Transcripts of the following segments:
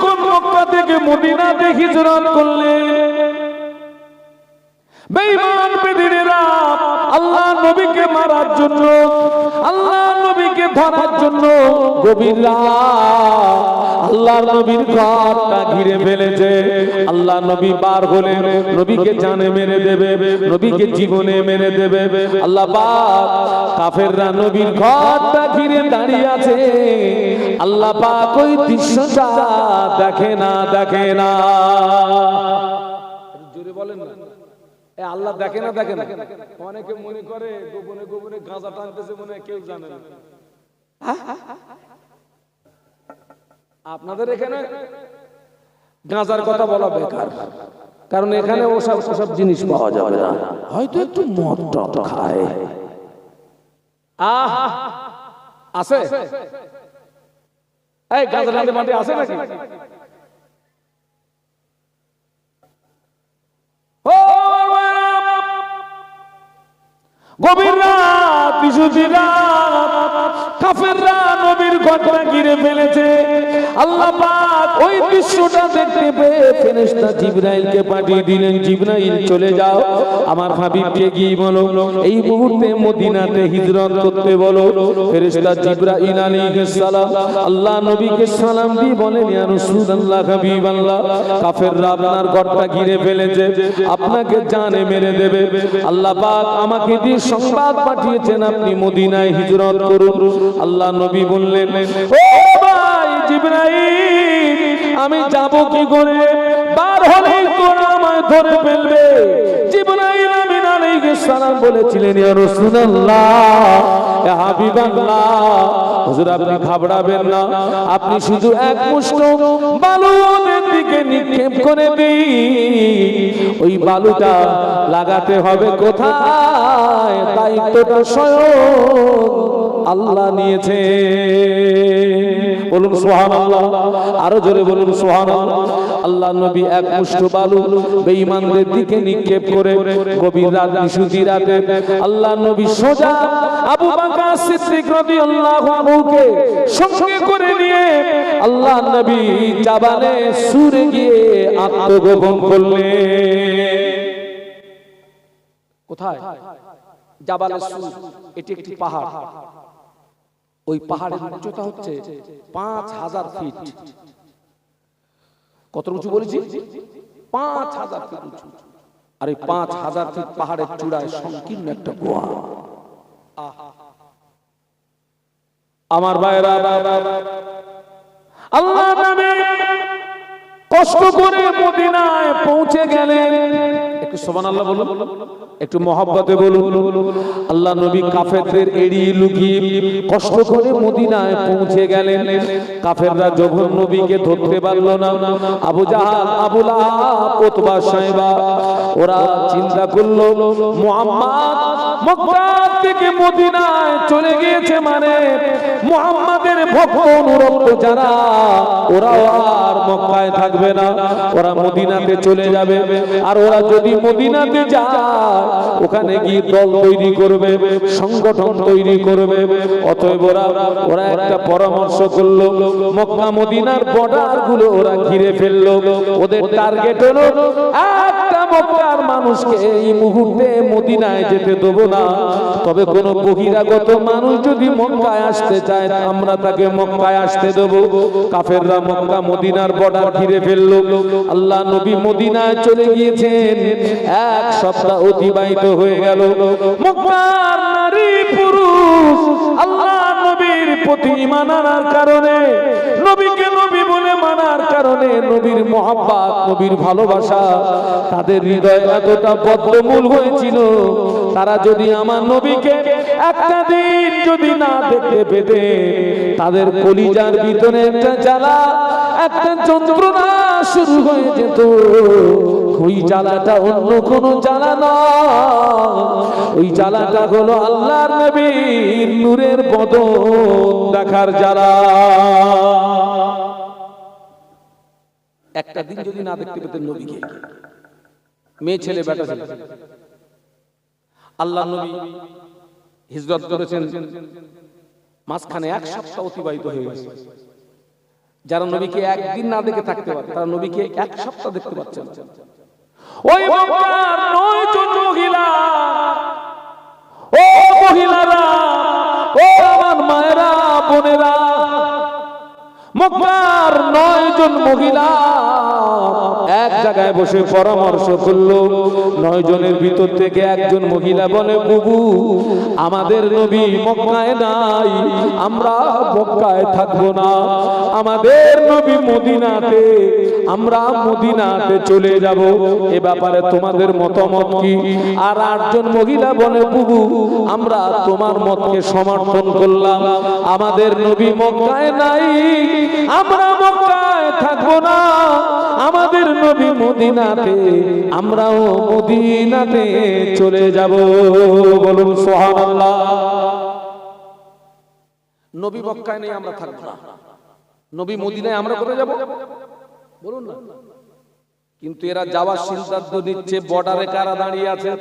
যখন মক্কা থেকে মদিনাতে হিজরত করলেন, বেঈমান বেদিনেরা আল্লাহ নবীকে মারার জন্য, আল্লাহ নবীকে ধরার জন্য গভীর রাত আল্লাহর নবীর ঘরটা ঘিরে ফেলেছে। আল্লাহ নবী বার হলে নবীকে জানে মেরে দেবে, নবীকে জীবনে মেরে দেবে। আল্লাহ পাক কাফেররা নবীর ঘরটা ঘিরে দাঁড়িয়ে আছে। আল্লাহ পাক ওই দৃশ্যটা দেখে না, দেখে না। জোরে বলেন না, আল্লাহ দেখে না, দেখে না। অনেকে মনে করে গোপনে গোপনে গাঁজা টানতেছে, মনে হয় কেউ জানে না। আপনাদের এখানে গাঁজার কথা বলা বেকার, কারণ এখানে ওসব জিনিস পাওয়া যাবে না। হয়তো একটু মদ টদ খায়। আছে এই গাঁজা টানতে মাঠে আছে নাকি? গভীর রাত, বিশুদ্ধি রাত, কাফেররা নবীর ঘরটা ঘিরে ফেলেছে। আল্লাহ পাক ওই দৃশ্যটা দেখতে পেয়ে ফেরেশতা জিবরাইলকে পাঠিয়ে দিলেন, জিবরাইল চলে যাও, আমার হাবিবকে গিয়ে বলো এই মুহূর্তে মদিনাতে হিজরত করতে বলো। ফেরেশতা জিবরাইল আলাইহিস সালাম আল্লাহ নবীকে সালাম দিয়ে বলেন, ইয়া রাসূলুল্লাহ, হাবিবাল্লাহ, কাফেররা আপনার ঘরটা ঘিরে ফেলেছে, আপনাকে জানে মেরে দেবে। আল্লাহ পাক আমাকে দিয়ে সংবাদ পাঠিয়েছেন আপনি মদিনায় হিজরত করুন। আল্লাহ নবী বললেন, ও ভাই জিবরাইল, আমি যাব কি করে? বার হলেই তোরা আমায় ধরে ফেলবে। জিবরাইল আমিন আলাইহিস সালাম বলেছিলেন, ইয়া রাসূলুল্লাহ, ইয়া হাবিবাল্লাহ, হুজুর আপনি ঘাবড়াবেন না, আপনি শুধু এক মুষ্ঠ বালু ওদের দিকে নিক্ষেপ করে দিন। ওই বালুটা লাগাতে হবে কোথায়? দায়িত্বটা স্বয়ং আল্লাহ নিয়েছে। বলুন সুবহানাল্লাহ, আরো জোরে বলুন সুবহানাল্লাহ। আল্লাহ নবী এক মুষ্ঠ বালু বেঈমানদের দিকে নিক্ষেপ করে গভীর রাত, বিশুদ্ধি রাতে আল্লাহ নবী সোজা আবু বকর সিদ্দিক রাদিয়াল্লাহু আনহুকে সঙ্গে করে নিয়ে আল্লাহ নবী জাবালে সুরে গিয়ে আত্মগোপন করলেন। কোথায়? জাবালে সুর, এটি একটি পাহাড়। ওই পাহাড়ের উচ্চতা হচ্ছে 5000 ফিট। কত উঁচু বলেছি? 5000 ফিট উঁচু। আর এই 5000 ফিট পাহাড়ের চূড়ায় সংকীর্ণ একটা গুহা। আমার ভাইরা, আল্লাহ নবী কষ্ট করে মদিনায় পৌঁছে গেলেন। একটু সুবহানাল্লাহ বলুন, একটু মহব্বতে বলুন। আল্লাহ নবী কাফেরদের এড়িয়ে লুকিয়ে কষ্ট করে মদিনায় পৌঁছে গেলেন। কাফেররা যখন নবীকে ধরতে পারল না, আবু জাহাল, আবু লাহাব, উতবা, শাইবা, ওরা চিন্তা করলো মুহাম্মদ মক্কা থেকে মদিনায় চলে গিয়েছে, মানে মুহাম্মাদের ভক্ত অনুরক্ত যারা, ওরা আর মক্কায় থাকবে না, ওরা মদিনাতে চলে যাবে। আর ওরা যদি মদিনাতে যায়, ওখানে গিয়ে দল তৈরি করবে, সংগঠন তৈরি করবে। অতএব ওরা একটা পরামর্শ করলো, মক্কা মদিনার বর্ডার গুলো ওরা ঘিরে ফেললো। ওদের টার্গেট হলো একটা মক্কার মানুষকে এই মুহূর্তে মদিনায় যেতে দেবো না, তবে কোন বহিরাগত মানুষ যদি মক্কায় আসতে চায় আমরা তাকে মক্কায় আসতে দেবো। কাফেররা মক্কা মদিনার বর্ডার ঘিরে ফেললো। আল্লাহ নবী মদিনায় চলে গিয়েছেন। এক সপ্তাহ অতিবাহিত হয়ে গেল। মক্কার নারী পুরুষ আল্লাহ নবীর প্রতি ঈমান আনার কারণে, নবীকে নবী বলে মানার কারণে, নবীর মহব্বত, নবীর ভালোবাসা তাদের হৃদয়ে এতটা বদ্ধমূল হয়েছিল, তারা যদি আমার নবীকে একটা দিন যদি না দেখতে পেতে, তাদের কলিজার ভিতরে একটা জ্বালা, একটা যন্ত্রণা শুরু হয়ে যেত। ওই জ্বালাটা অন্য কোন জ্বালা নয়, ওই জ্বালাটা হলো আল্লাহর নবীর নূরের বদন দেখার জ্বালা। একটা দিন যদি না দেখতে পেতেন নবীকে, মেয়ে ছেলে বেটা ছেলে, আল্লাহ নবী হিজরত করেছেন, মাঝখানে এক সপ্তাহ অতিবাহিত হয়ে গেছে। যারা নবীকে একদিন না দেখে থাকতে পারে তারা নবীকে এক সপ্তাহ দেখতে পাচ্ছেন। ওই মক্কার 9 জন মহিলা, ও মহিলারা, ও আমার মায়েরা বোনেরা, মক্কার 9 জন মহিলা এক জায়গায় বসে পরামর্শ করলো। 9 জনের ভিতর থেকে একজন মহিলা বলে, বুবু আমাদের নবী মক্কায় নাই, আমরা মক্কায় থাকবো না, আমাদের নবী মদিনাতে, আমরা মদিনাতে চলে যাব, এ ব্যাপারে তোমাদের মতামত কি? আর 8 জন মহিলা বলে, বুবু আমরা তোমার মতকে সমর্থন করলাম, আমাদের নবী মক্কায় নাই, আমরা মক্কায় থাকবো না, আমাদের নবী মদিনাতে, আমরাও মদিনাতে চলে যাব। বলুন সুবহানাল্লাহ। নবী মক্কায় নেই, আমরা থাকবো না, নবী মদিনায়, আমরা কোথায় যাব বলুন না। কিন্তু এরা যাওয়ার সিদ্ধান্ত নিচ্ছে, বর্ডারে কারা দাঁড়িয়ে আছে?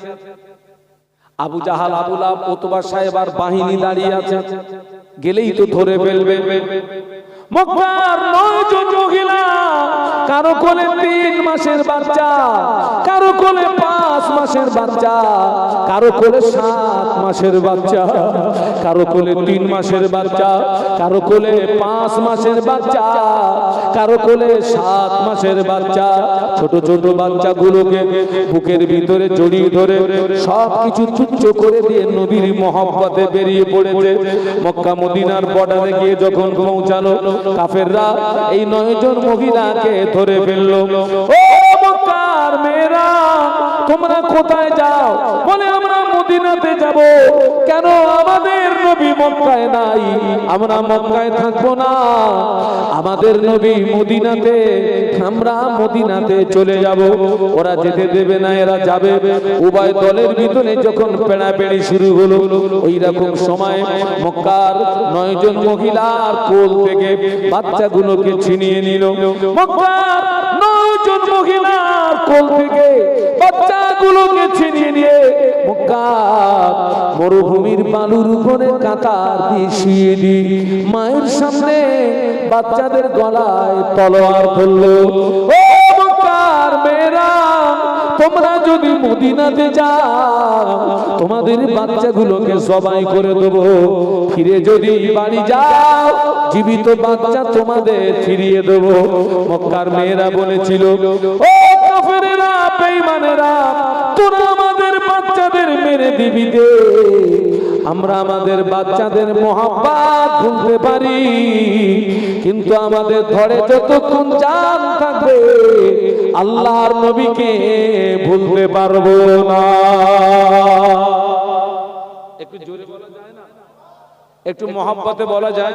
আবু জাহাল, আবু লাহাব, উতবা সাহেব আর বাহিনী দাঁড়িয়ে আছে, গেলেই তো ধরে ফেলবে। মক্কার 9 জন মহিলা, কারো কোলে 3 মাসের বাচ্চা, কারো কোলে 5 মাসের বাচ্চা, কারো কোলে 7 মাসের বাচ্চা, কারো কোলে 3 মাসের বাচ্চা, কারো কোলে 5 মাসের বাচ্চা, কারো কোলে 7 মাসের বাচ্চা। ছোট ছোট বাচ্চাগুলোকে বুকের ভিতরে জড়িয়ে ধরে সবকিছু তুচ্ছ করে দিয়ে নবীর মহব্বতে বেরিয়ে পড়েছে। মক্কা মদিনার বর্ডারে গিয়ে যখন পৌঁছালো, কাফেররা এই 9 জন মহিলাকে ধরে ফেললো। ও মক্কার মেয়েরা, তোমরা কোথায় যাও? বলে আমরা মদিনাতে যাব। কেন? আমাদের নবী মক্কায় নাই, আমরা মক্কায় থাকবো না, আমাদের নবী মদিনাতে, আমরা মদিনাতে চলে যাব। ওরা যেতে দেবে না, এরা যাবে। উভয় দলের ভিতরে যখন পেড়াপেড়ি শুরু হলো, ওই রকম সময় মক্কার 9 জন মহিলার কোল থেকে বাচ্চাগুলোকে ছিনিয়ে নিল। মক্কার 9 জন মহিলার কোল থেকে বাচ্চাগুলোকে ছিনিয়ে নিয়ে মক্কার মরুভূমির বালুর উপরে কাঁটার দিয়ে শুইয়ে দিয়ে মায়ের সামনে বাচ্চাদের গলায় তলোয়ার ধরলো। ও মক্কার মেয়েরা, তোমরা যদি মদিনাতে যাও, তোমাদের বাচ্চাগুলোকে জবাই করে দেবো, ফিরে যদি বাড়ি যাও, জীবিত বাচ্চা তোমাদের ফিরিয়ে দেবো। মক্কার মেয়েরা বলেছিল, ও কাফেরেরা, বেঈমানেরা, তোরা আমাদের বাচ্চাদের মেরে দিবি দে, আমরা আমাদের বাচ্চাদের মহব্বত ভুলতে পারি, কিন্তু আমাদের ধরে যতক্ষণ জান থাকবে আল্লাহর নবীকে ভুলতে পারবো না। একটু জোরে বলা যায় না? একটু মহব্বতে বলা যায়?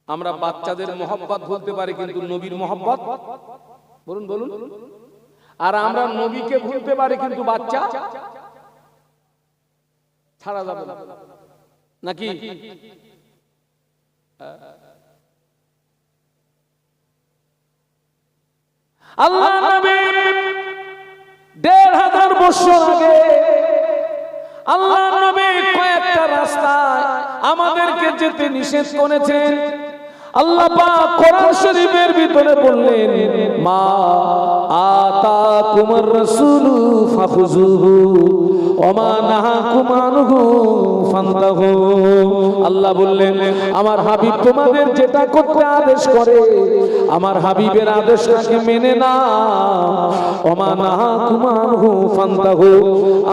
আমরা বাচ্চাদের মহব্বত ভুলতে পারি, কিন্তু নবীর মহব্বত বলুন বলুন। আর আমরা নবীকে ভুলতে পারি, কিন্তু বাচ্চা ছাড়া যাবে না নাকি? আল্লাহ নবী 1500 বছর আগে আল্লাহ নবী কয়েকটা রাস্তায় আমাদেরকে যেতে নিষেধ করেছেন। আল্লাহ পাক কোরআন শরীফের ভিতরে বললেন, মা আতাকুমুর রাসূলু ফাখুযুহু ওয়া মা নাহাকুম আনহু ফান্তাহু। আল্লাহ বললেন, আমার হাবিব তোমাদের যেটা করতে আদেশ করে, আমার হাবিবের আদেশটাকে মেনে নাও। ওয়া মা নাহাকুম আনহু ফান্তাহু,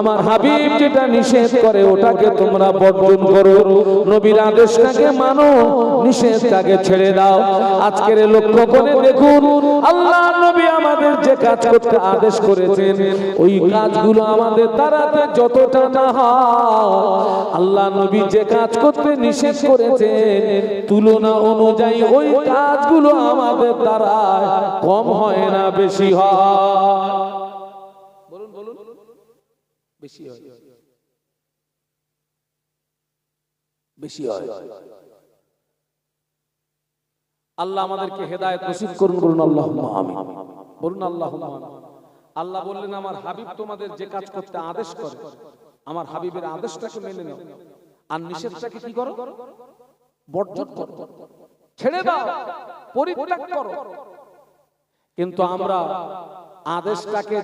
আমার হাবিব যেটা নিষেধ করে ওটাকে তোমরা বর্জন করো। নবীর আদেশটাকে মানো, নিষেধটাকে ছেড়ে দাও। আজকের লক্ষ্য করে দেখুন, আল্লাহ নবী আমাদের যে কাজ করতে আদেশ করেছেন, ওই কাজগুলো আমাদের দ্বারাতে যতটা না হয়, আল্লাহ নবী যে কাজ করতে নিষেধ করেছেন তুলনা অনুযায়ী ওই কাজগুলো আমাদের দ্বারা কম হয় না, বেশি হয়? বলুন বলুন, বেশি হয়, বেশি হয়। আল্লাহ আমাদেরকে হেদায়েত নসিব করুন, বলুন আল্লাহুম্মা আমিন, বলুন আল্লাহুম্মা আমিন। আল্লাহ বললেন, আমার হাবিব তোমাদের যে কাজ করতে আদেশ করে, আমার হাবিবের আদেশটাকে মেনে নাও। আর নিষেধটাকে কি করো? বর্জন করো, ছেড়ে দাও, পরিত্যাগ করো। কিন্তু আমরা আদেশটাকে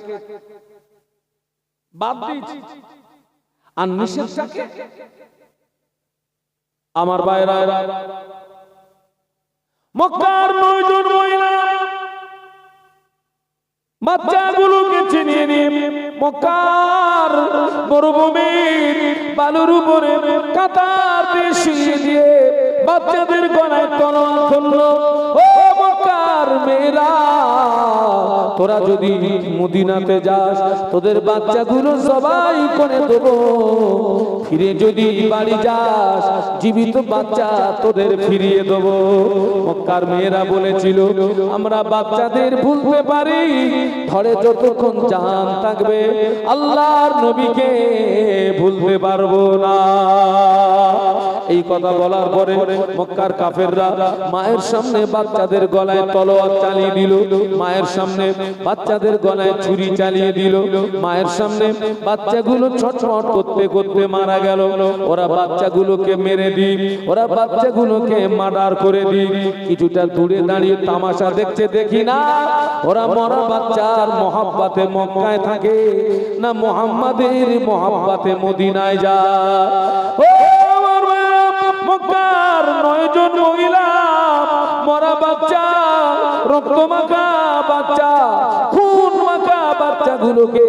বাদ দিয়েছি আর নিষেধটাকে। আমার ভাইরা, মক্কার 9 জন মহিলা বাচ্চাগুলোকে ছিনিয়ে নিয়ে মক্কার মরুভূমির বালুর উপরে কাতার দিয়ে শুইয়ে দিয়ে বাচ্চাদের গলায় তলোয়ার ধরলো। ও মক্কার মেয়েরা, তোরা যদি মদিনাতে যাস তোদের বাচ্চাগুলো সবাই করে দেবো, ফিরে যদি বাড়ি যাস জীবিত বাচ্চা তোদের ফিরিয়ে দেবো। মক্কার মেয়েরা বলেছিল, আমরা বাচ্চাদের ভুলতে পারি, ধরে যতক্ষণ জান থাকবে আল্লাহর নবীকে ভুলতে পারবো না। এই কথা বলার পরে মক্কার কাফেররা মায়ের সামনে বাচ্চাদের গলায় তলোয়ার চালিয়ে দিল, মায়ের সামনে বাচ্চাদের গলায় ছুরি চালিয়ে দিল, মায়ের সামনে বাচ্চাগুলো ছটফট করতে করতে মারা গেল। ওরা বাচ্চাগুলোকে মেরে দিই, ওরা বাচ্চাগুলোকে মার্ডার করে দিই। কিছুটা দূরে দাঁড়িয়ে তামাশা দেখছে, দেখি না ওরা মরা বাচ্চার মহাব্বতে মক্কায় থাকে না মুহাম্মাদের মহাব্বতে মদিনায় যায়। ও মক্কার 9 জন মহিলা মরা বাচ্চা, রক্ত মাখা বাচ্চা, খুন মাখা বাচ্চাগুলোকে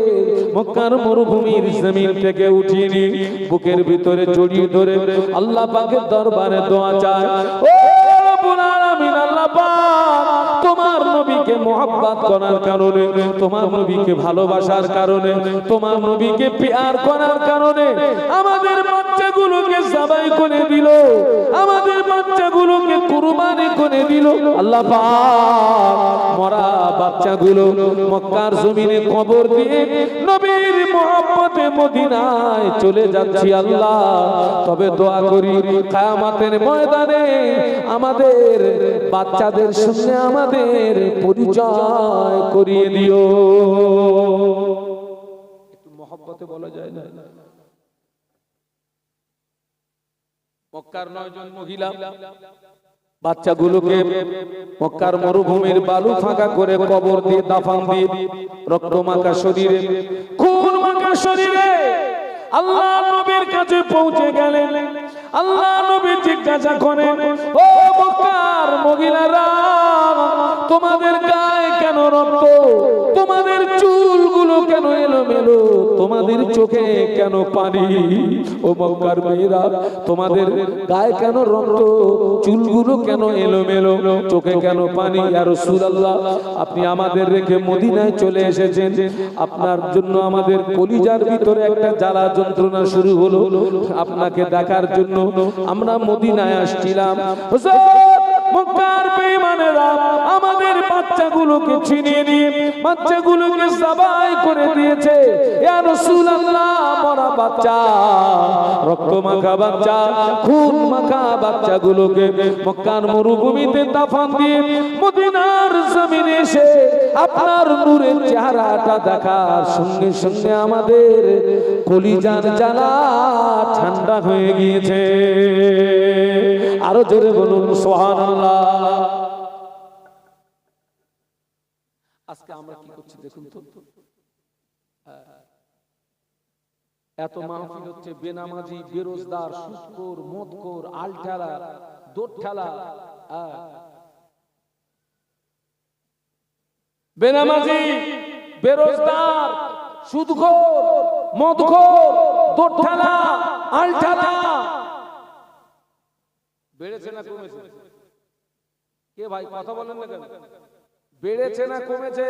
মক্কার মরুভূমির জমিন থেকে উঠিয়ে নিয়ে বুকের ভিতরে জড়িয়ে ধরে আল্লাহ পাকের দরবারে দোয়া চায়। ও রব্বুল আলামিন, আল্লাহ পাক তোমার নবীকে মহব্বত করার কারণে, তোমার নবীকে ভালোবাসার কারণে, তোমার নবীকে প্যার করার কারণে আমাদের বাচ্চাগুলোকে জবাই করে দিল, আমাদের বাচ্চাগুলোকে কুরবানি করে দিল। আল্লাহ পাক মরা বাচ্চাগুলো মক্কার জমিনে কবর দিয়ে নবীর মহব্বতে মদিনায় চলে যাচ্ছি আল্লাহ। তবে দোয়া করি কিয়ামতের ময়দানে আমাদের বাচ্চাদের সঙ্গে আমাদের পরিচয় করিয়ে দিও। একটু মহব্বতে বলা যায় না? মক্কার 9 জন মহিলা বাচ্চাগুলোকে মক্কার মরুভূমির বালু ফাঁকা করে কবর দিয়ে দাফন দিয়ে রক্ত মাখা শরীরে, খুন মাখা শরীরে আল্লাহ নবীর কাছে পৌঁছে গেলেন। আল্লাহ নবী জিজ্ঞাসা করেন, ও মক্কার মহিলারা, তোমাদের গায়ে কেন রক্ত? তোমাদের চুলগুলো কেন এলোমেলো? তোমাদের চোখে কেন পানি? ও মক্কার মেয়েরা, তোমাদের গায়ে কেন রক্ত? চুলগুলো কেন এলোমেলো? চোখে কেন পানি? ইয়া রাসূলুল্লাহ, আপনি আমাদের রেখে মদিনায় চলে এসেছেন, আপনার জন্য আমাদের কলিজার ভিতরে একটা জ্বালা যন্ত্রণা শুরু হলো। আপনাকে দেখার জন্য আমরা মদিনায় আসছিলাম। মক্কার বেঈমানেরা আমাদের বাচ্চাগুলোকে ছিনিয়ে নিয়ে বাচ্চাগুলোকে জবাই করে দিয়েছে। ইয়া রাসূলুল্লাহ, মরা বাচ্চা, রক্ত মাখা বাচ্চা, খুন মাখা বাচ্চাগুলোকে মক্কার মরুভূমিতে দাফন দিয়ে মদিনার জমিনে এসে আপনার নূরের চেহারাটা দেখার সঙ্গে সঙ্গে আমাদের কলিজার জ্বালা ঠান্ডা হয়ে গিয়েছে। আরো জোরে বলুন সুবহানাল্লাহ। আজকে আমরা কি করছি দেখুন তো, এত মাহফিল হচ্ছে, বেনামাজি, বেরোজগার, সুদখোর, মদখোর, আলঠালা, দোরঠালা, বেনামাজি, বেরোজগার, সুদখোর, মদখোর, দোরঠালা, আলঠালা বেড়েছে না কমেছে? কে ভাই কথা বলেন না কেন? বেড়েছে না কমেছে?